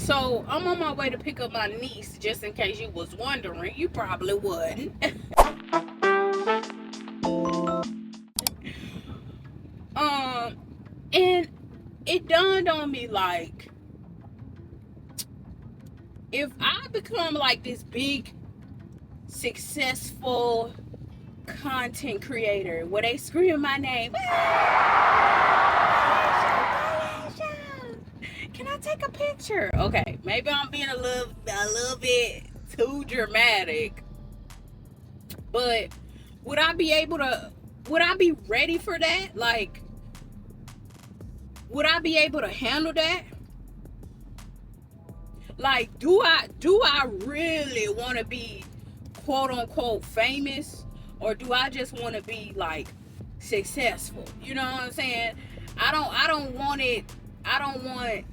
So I'm on my way to pick up my niece, just in case you was wondering. You probably wouldn't. And it dawned on me, like, if I become like this big, successful content creator where they scream my name, can I take a picture? Okay, maybe I'm being a little bit too dramatic, but would I be ready for that? Like, would I be able to handle that? Like, do I really want to be quote unquote famous, or do I just want to be like successful? You know what I'm saying? I don't want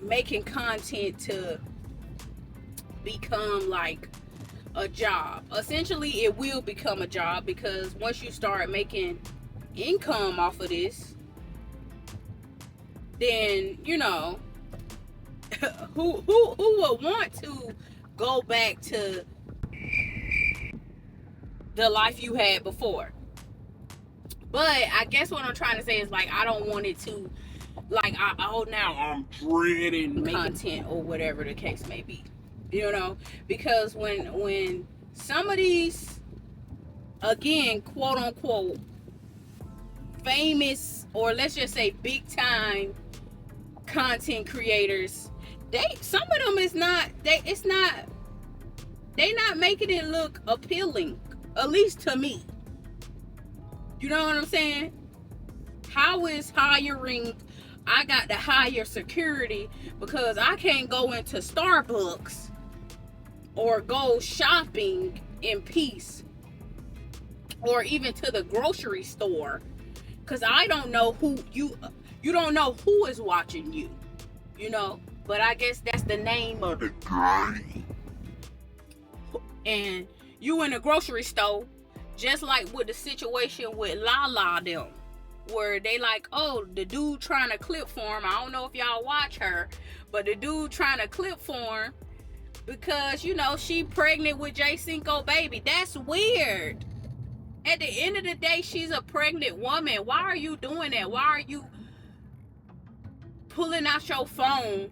making content to become like a job. Essentially, it will become a job, because once you start making income off of this, then, you know, who would want to go back to the life you had before? But I guess what I'm trying to say is, like, I don't want it to, like, now I'm dreading content or whatever the case may be, you know, because when some of these, again, quote unquote famous, or let's just say big time content creators, some of them they not making it look appealing, at least to me. You know what I'm saying? How is hiring? I got to hire security because I can't go into Starbucks or go shopping in peace, or even to the grocery store, because I don't know who you don't know who is watching you, you know. But I guess that's the name of the game. And you in a grocery store, just like with the situation with Lala them, where they like, oh, the dude trying to clip for him. I don't know if y'all watch her, but the dude trying to clip for him because, you know, she pregnant with J Cinco baby. That's weird. At the end of the day, she's a pregnant woman. Why are you doing that? Why are you pulling out your phone,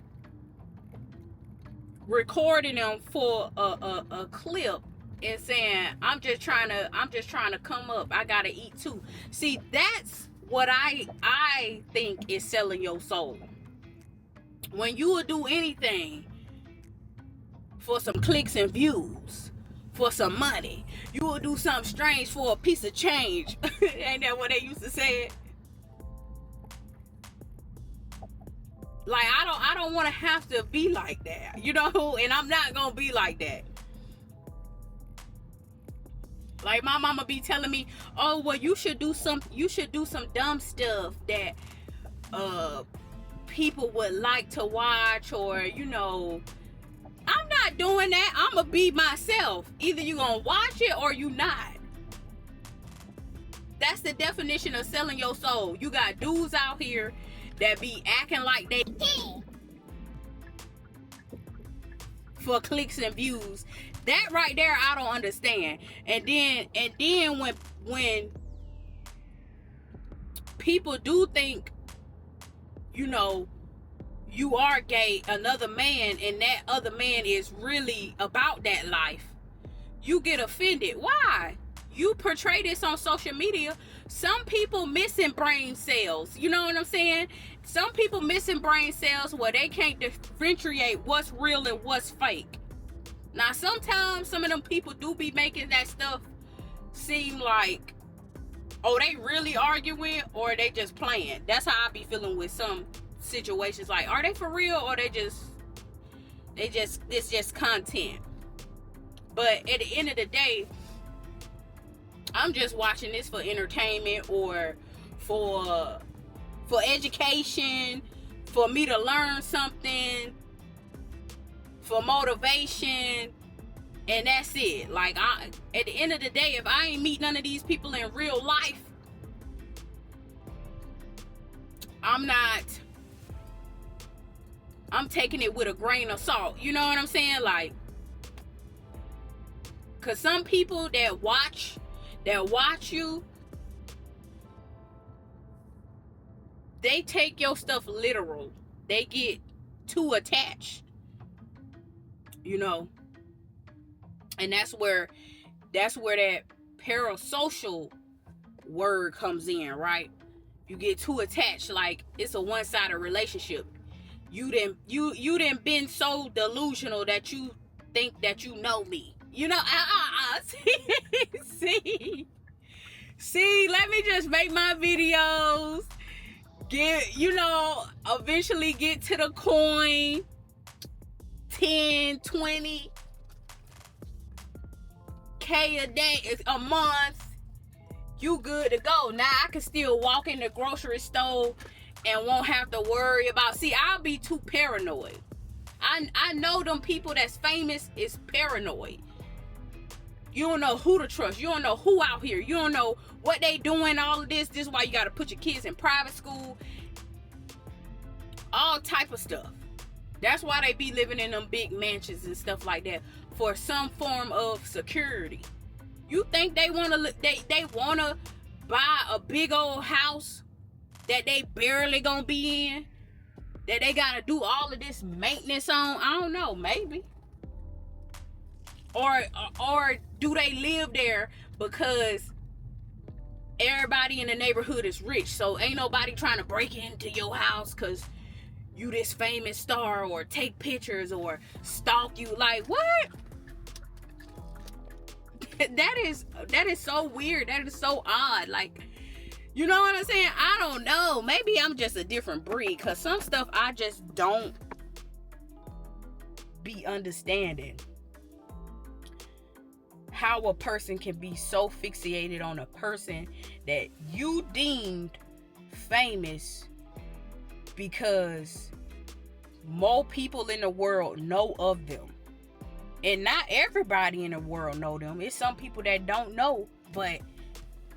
recording them for a clip and saying, I'm just trying to come up, I gotta eat too? See, that's what I think is selling your soul. When you will do anything for some clicks and views, for some money, you will do something strange for a piece of change. Ain't that what they used to say? Like, I don't want to have to be like that, you know, and I'm not gonna be like that. Like, my mama be telling me, oh, well, you should do some dumb stuff that people would like to watch, or, you know. I'm not doing that. I'm gonna be myself. Either you gonna watch it or you not. That's the definition of selling your soul. You got dudes out here that be acting like they for clicks and views. That right there, I don't understand. And then when people do think, you know, you are gay, another man, and that other man is really about that life, you get offended. Why? You portray this on social media. Some people missing brain cells. You know what I'm saying? Some people missing brain cells where they can't differentiate what's real and what's fake. Now, sometimes some of them people do be making that stuff seem like, oh, they really arguing or they just playing. That's how I be feeling with some situations. Like, are they for real, or it's just content? But at the end of the day, I'm just watching this for entertainment, or for education, for me to learn something, for motivation, and that's it. Like, at the end of the day, if I ain't meet none of these people in real life, I'm not I'm taking it with a grain of salt. You know what I'm saying? Like, cause some people that watch you, they take your stuff literal. They get too attached, you know. And that's where that parasocial word comes in, right? You get too attached, like it's a one-sided relationship. You done been so delusional that you think that you know me. You know, see, let me just make my videos, eventually get to the coin, 10, 20K a day, a month, you good to go. Now I can still walk in the grocery store and won't have to worry about, I'll be too paranoid. I know them people that's famous is paranoid. You don't know who to trust. You don't know who out here. You don't know what they doing, all of this. This is why you got to put your kids in private school. All type of stuff. That's why they be living in them big mansions and stuff like that, for some form of security. You think they want to buy a big old house that they barely gonna be in, that they gotta do all of this maintenance on? I don't know, maybe. Or do they live there because everybody in the neighborhood is rich, so ain't nobody trying to break into your house because you this famous star, or take pictures or stalk you? Like, what? That is so weird. That is so odd. Like, you know what I'm saying? I don't know. Maybe I'm just a different breed, because some stuff I just don't be understanding. How a person can be so fixated on a person that you deemed famous because more people in the world know of them. And not everybody in the world know them. It's some people that don't know. But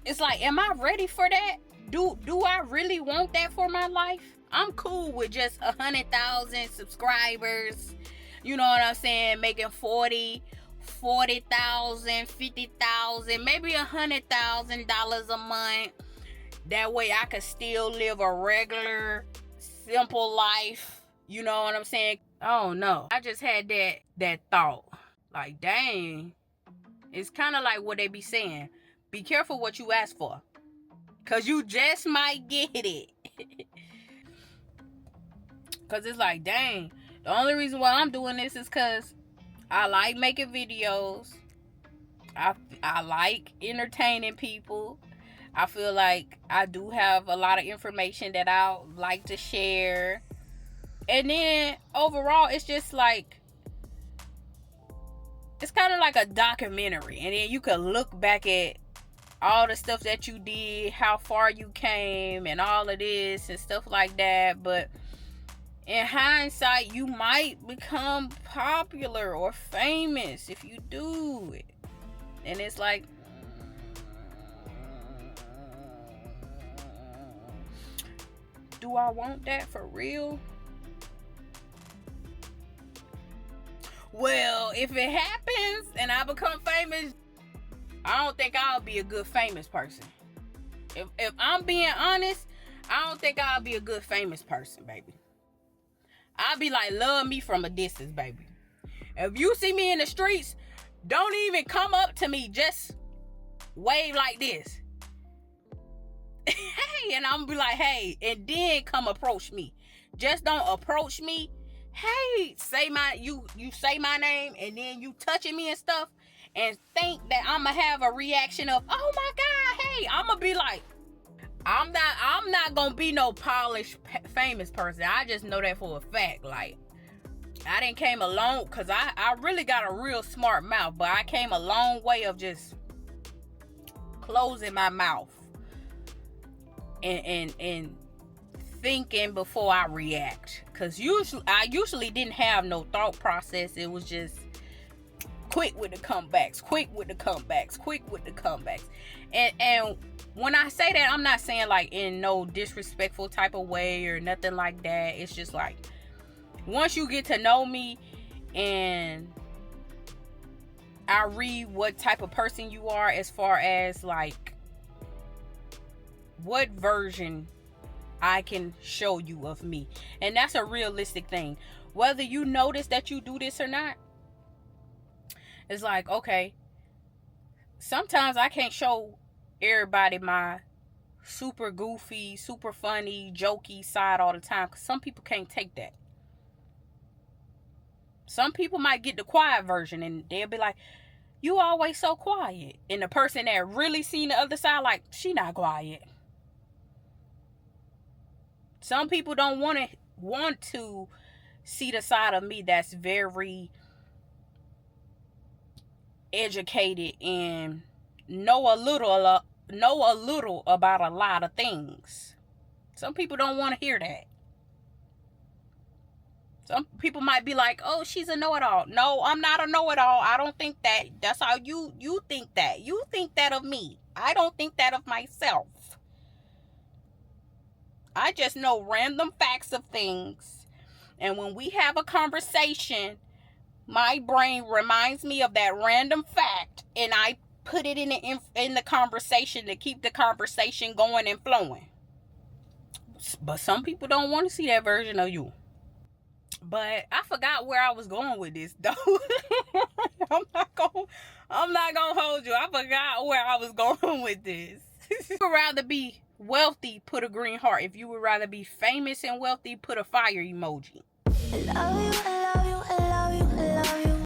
it's like, am I ready for that? Do I really want that for my life? I'm cool with just 100,000 subscribers. You know what I'm saying? Making 40,000, 50,000, maybe $100,000 a month. That way I could still live a regular, simple life. You know what I'm saying? I don't know. I just had that thought. Like, dang. It's kind of like what they be saying. Be careful what you ask for, because you just might get it. Because it's like, dang. The only reason why I'm doing this is because I like making videos. I like entertaining people. I feel like I do have a lot of information that I like to share. And then overall, it's just like, it's kind of like a documentary. And then you can look back at all the stuff that you did, how far you came, and all of this and stuff like that. But in hindsight, you might become popular or famous if you do it. And it's like, do I want that for real? Well, if it happens and I become famous, I don't think I'll be a good famous person. If I'm being honest, I don't think I'll be a good famous person, baby. I'll be like, love me from a distance, baby. If you see me in the streets, don't even come up to me. Just wave like this. Hey, and I'm gonna be like, hey, and then come approach me. Just don't approach me. Hey, you say my name, and then you touching me and stuff, and think that I'm gonna have a reaction of, oh my God, hey, I'm gonna be like, I'm not gonna be no polished famous person. I just know that for a fact. Like, I didn't came a long, cause I really got a real smart mouth, but I came a long way of just closing my mouth and thinking before I react. Cause I usually didn't have no thought process. It was just quick with the comebacks. And when I say that, I'm not saying like in no disrespectful type of way or nothing like that. It's just like, Once you get to know me and I read what type of person you are, as far as like what version I can show you of me. And that's a realistic thing. Whether you notice that you do this or not, it's like, okay, sometimes I can't show everybody my super goofy, super funny, jokey side all the time, because some people can't take that. Some people might get the quiet version and they'll be like, you always so quiet. And the person that really seen the other side, like, she not quiet. Some people don't want to see the side of me that's very educated and know a little about a lot of things. Some people don't want to hear that. Some people might be like, oh, she's a know-it-all. No, I'm not a know-it-all. I don't think that. That's how you think that. You think that of me. I don't think that of myself. I just know random facts of things. And when we have a conversation, my brain reminds me of that random fact, and I put it in the conversation to keep the conversation going and flowing. But some people don't want to see that version of you. But I forgot where I was going with this, though. I'm not gonna hold you. I forgot where I was going with this. If you would rather be wealthy, put a green heart. If you would rather be famous and wealthy, put a fire emoji. I love you, I love